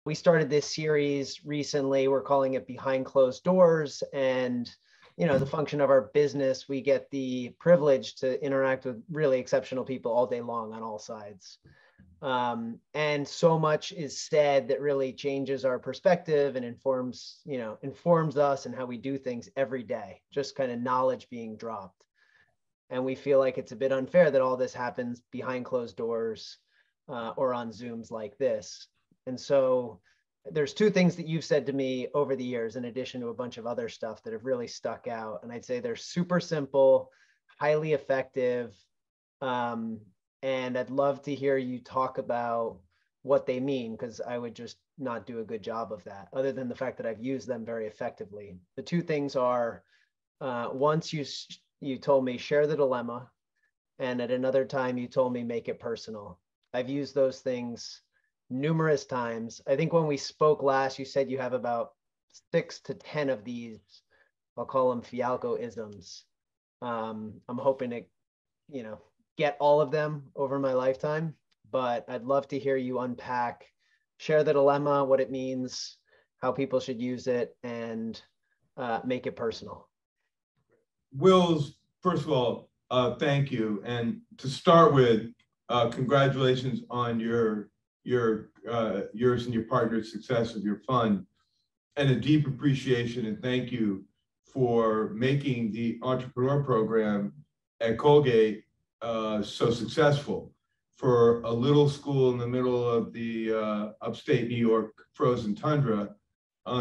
we started this series recently. We're calling it Behind Closed Doors. And, the function of our business, we get the privilege to interact with really exceptional people all day long on all sides. And so much is said that really changes our perspective and informs us and how we do things every day, just kind of knowledge being dropped. And we feel like it's a bit unfair that all this happens behind closed doors or on Zooms like this. And so there's two things that you've said to me over the years, in addition to a bunch of other stuff that have really stuck out. And I'd say they're super simple, highly effective. And I'd love to hear you talk about what they mean, because I would just not do a good job of that, other than the fact that I've used them very effectively. The two things are, once you told me share the dilemma, and at another time you told me make it personal. I've used those things numerous times. I think when we spoke last, you said you have about 6 to 10 of these, I'll call them Fialkow isms. I'm hoping to, get all of them over my lifetime, but I'd love to hear you unpack, share the dilemma, what it means, how people should use it, and make it personal. Wills, first of all, thank you. And to start with, congratulations on yours and your partner's success of your fund, and a deep appreciation and thank you for making the entrepreneur program at Colgate so successful. For a little school in the middle of the upstate New York frozen tundra,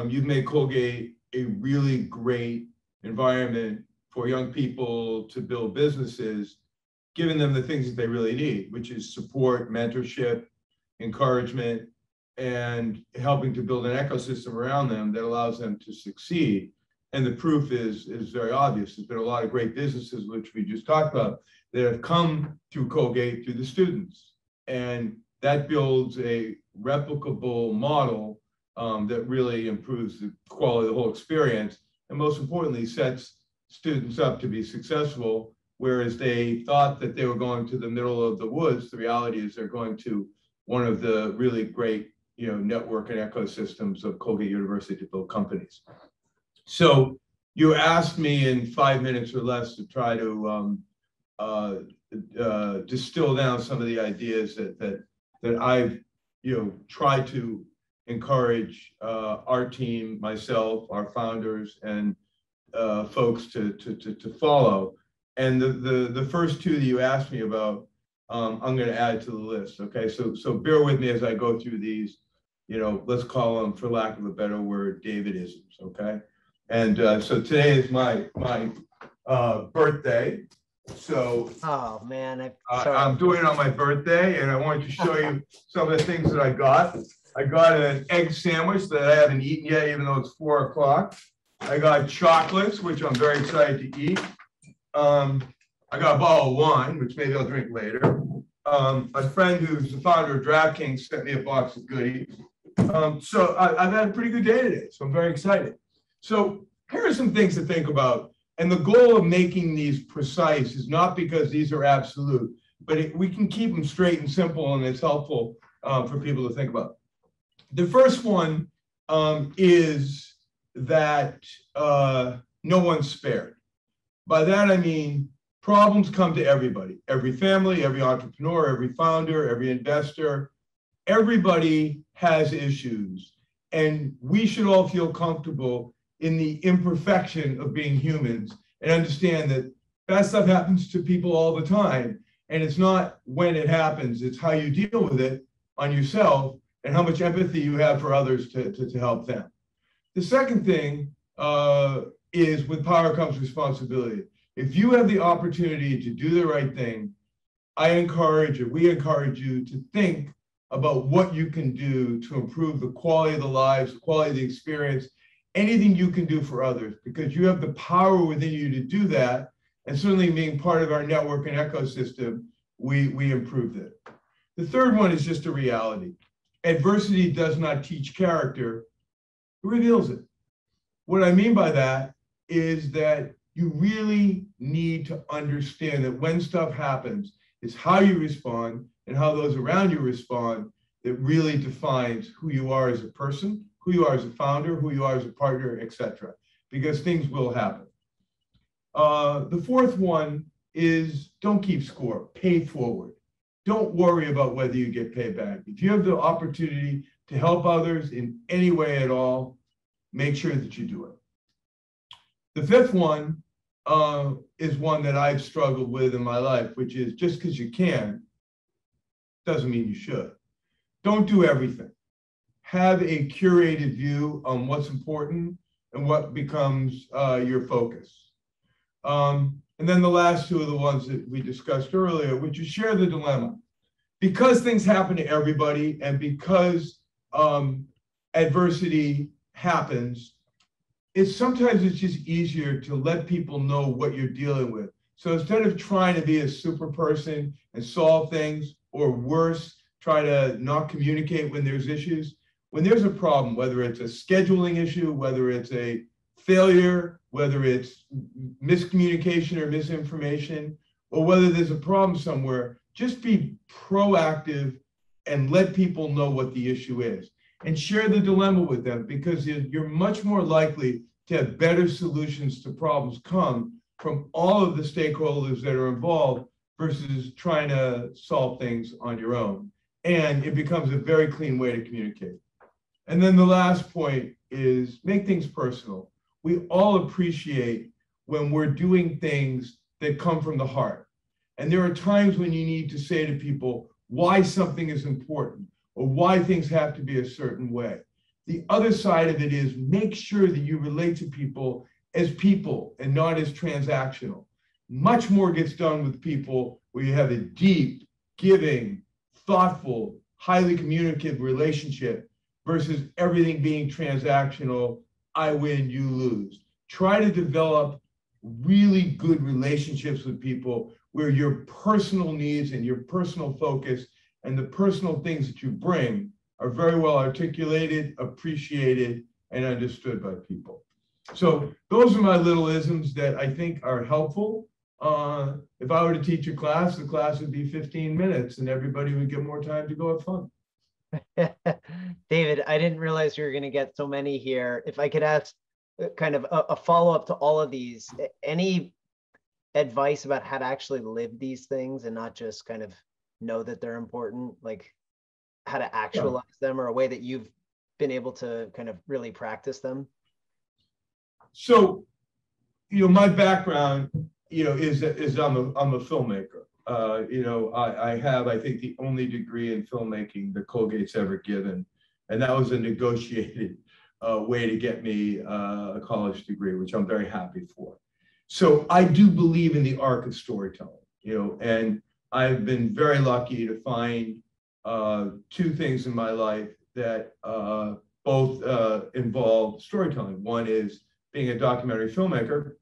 you've made Colgate a really great environment for young people to build businesses, giving them the things that they really need, which is support, mentorship, encouragement, and helping to build an ecosystem around them that allows them to succeed. And the proof is very obvious. There's been a lot of great businesses, which we just talked about, that have come through Colgate through the students. And that builds a replicable model that really improves the quality of the whole experience, and most importantly, sets students up to be successful, whereas they thought that they were going to the middle of the woods. The reality is they're going to one of the really great, network and ecosystems of Colgate University to build companies. So you asked me in 5 minutes or less to try to distill down some of the ideas that I've, tried to encourage our team, myself, our founders, and folks to follow. And the first two that you asked me about, I'm going to add to the list. Okay, so bear with me as I go through these. Let's call them, for lack of a better word, Davidisms. Okay, and so today is my birthday. So oh man, I'm doing it on my birthday, and I wanted to show you some of the things that I got. I got an egg sandwich that I haven't eaten yet, even though it's 4 o'clock. I got chocolates, which I'm very excited to eat. I got a bottle of wine, which maybe I'll drink later. A friend who's the founder of DraftKings sent me a box of goodies. So I've had a pretty good day today, so I'm very excited. So here are some things to think about. And the goal of making these precise is not because these are absolute, but we can keep them straight and simple, and it's helpful for people to think about. The first one is that no one's spared. By that, I mean, problems come to everybody, every family, every entrepreneur, every founder, every investor. Everybody has issues, and we should all feel comfortable in the imperfection of being humans and understand that bad stuff happens to people all the time. And it's not when it happens, it's how you deal with it on yourself and how much empathy you have for others to help them. The second thing is, with power comes responsibility. If you have the opportunity to do the right thing, we encourage you to think about what you can do to improve the quality of the lives, the quality of the experience, anything you can do for others, because you have the power within you to do that. And certainly being part of our network and ecosystem, we improved it. The third one is just a reality. Adversity does not teach character, it reveals it. What I mean by that is that you really need to understand that when stuff happens, it's how you respond and how those around you respond that really defines who you are as a person, who you are as a founder, who you are as a partner, etc. Because things will happen. The fourth one is don't keep score, pay forward. Don't worry about whether you get paid back. If you have the opportunity to help others in any way at all, make sure that you do it. The fifth one is one that I've struggled with in my life, which is just because you can doesn't mean you should. Don't do everything. Have a curated view on what's important and what becomes your focus. And then the last two are the ones that we discussed earlier, which is share the dilemma. Because things happen to everybody and because adversity happens, sometimes it's just easier to let people know what you're dealing with. So instead of trying to be a super person and solve things, or worse, try to not communicate when there's issues, when there's a problem, whether it's a scheduling issue, whether it's a failure, whether it's miscommunication or misinformation, or whether there's a problem somewhere, just be proactive and let people know what the issue is and share the dilemma with them, because you're much more likely to have better solutions to problems come from all of the stakeholders that are involved versus trying to solve things on your own. And it becomes a very clean way to communicate. And then the last point is make things personal. We all appreciate when we're doing things that come from the heart. And there are times when you need to say to people why something is important or why things have to be a certain way. The other side of it is make sure that you relate to people and not as transactional. Much more gets done with people where you have a deep, giving, thoughtful, highly communicative relationship versus everything being transactional, I win, you lose. Try to develop really good relationships with people where your personal needs and your personal focus and the personal things that you bring are very well articulated, appreciated, and understood by people. So those are my little isms that I think are helpful. If I were to teach a class, the class would be 15 minutes and everybody would get more time to go have fun. David, I didn't realize you were going to get so many here. If I could ask kind of a follow-up to all of these, any advice about how to actually live these things and not just kind of know that they're important, like how to actualize them, or a way that you've been able to kind of really practice them? So, my background, is I'm a filmmaker. I have, I think, the only degree in filmmaking that Colgate's ever given, and that was a negotiated way to get me a college degree, which I'm very happy for. So I do believe in the arc of storytelling, and I've been very lucky to find two things in my life that both involve storytelling. One is being a documentary filmmaker,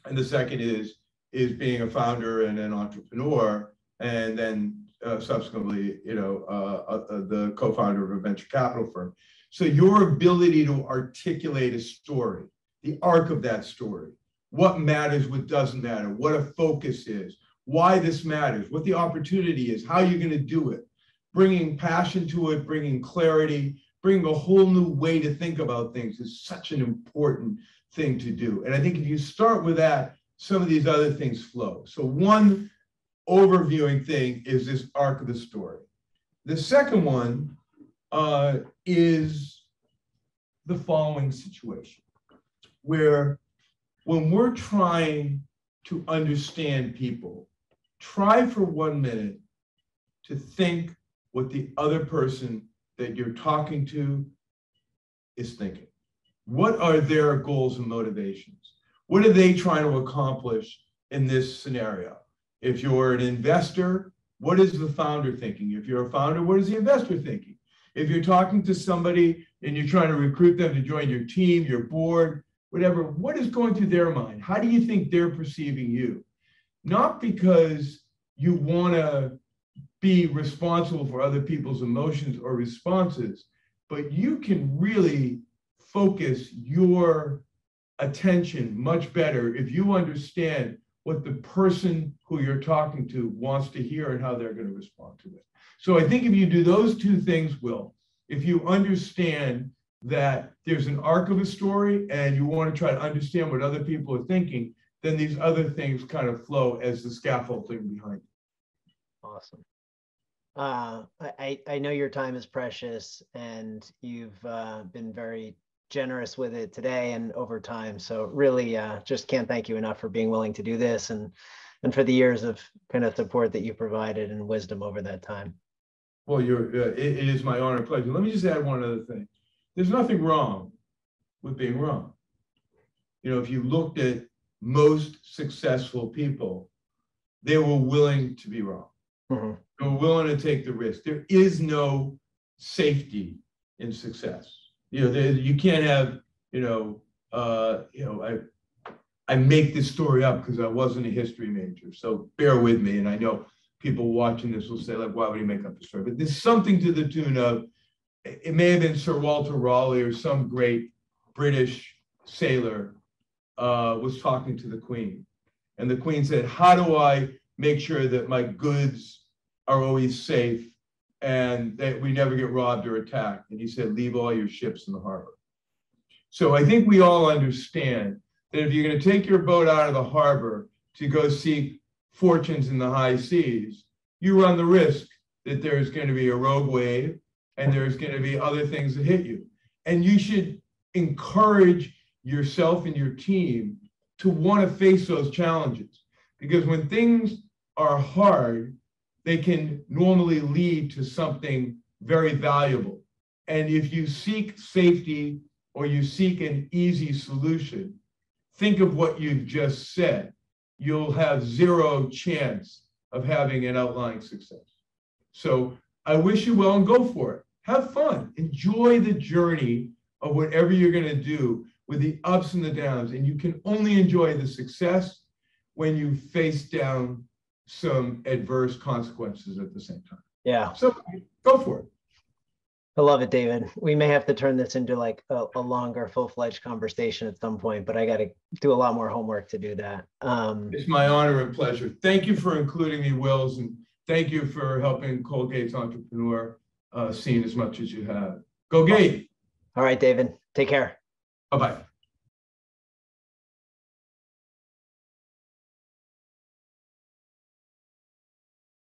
and the second is being a founder and an entrepreneur, and then subsequently, the co-founder of a venture capital firm. So your ability to articulate a story, the arc of that story, what matters, what doesn't matter, what a focus is, why this matters, what the opportunity is, how you're going to do it, bringing passion to it, bringing clarity, bringing a whole new way to think about things is such an important thing to do. And I think if you start with that, some of these other things flow. So one overviewing thing is this arc of the story. The second one is the following situation, where when we're trying to understand people, try for 1 minute to think what the other person that you're talking to is thinking. What are their goals and motivations? What are they trying to accomplish in this scenario? If you're an investor, what is the founder thinking? If you're a founder, what is the investor thinking? If you're talking to somebody and you're trying to recruit them to join your team, your board, whatever, what is going through their mind? How do you think they're perceiving you? Not because you want to be responsible for other people's emotions or responses, but you can really focus your attention much better if you understand what the person who you're talking to wants to hear and how they're going to respond to it. So I think if you do those two things, Will, if you understand that there's an arc of a story and you want to try to understand what other people are thinking, then these other things kind of flow as the scaffolding behind it. Awesome. I know your time is precious, and you've been very generous with it today and over time. So really just can't thank you enough for being willing to do this, and for the years of kind of support that you provided and wisdom over that time. Well, it is my honor and pleasure. Let me just add one other thing. There's nothing wrong with being wrong. You know, if you looked at most successful people, they were willing to be wrong. Mm-hmm. They were willing to take the risk. There is no safety in success. You know, you can't have, I make this story up because I wasn't a history major. So bear with me. And I know people watching this will say, like, why would he make up the story? But there's something to the tune of, it may have been Sir Walter Raleigh or some great British sailor was talking to the Queen. And the Queen said, how do I make sure that my goods are always safe and that we never get robbed or attacked? And he said, leave all your ships in the harbor. So I think we all understand that if you're going to take your boat out of the harbor to go seek fortunes in the high seas, you run the risk that there's going to be a rogue wave and there's going to be other things that hit you. And you should encourage yourself and your team to want to face those challenges, because when things are hard, they can normally lead to something very valuable. And if you seek safety or you seek an easy solution, think of what you've just said. You'll have zero chance of having an outlying success. So I wish you well and go for it. Have fun. Enjoy the journey of whatever you're going to do with the ups and the downs. And you can only enjoy the success when you face down some adverse consequences at the same time. Yeah. So go for it. I love it, David. We may have to turn this into like a longer, full-fledged conversation at some point, but I got to do a lot more homework to do that. It's my honor and pleasure. Thank you for including me, Wills, and thank you for helping Colgate's entrepreneur scene as much as you have. Go Gate. All right, David. Take care. Bye-bye.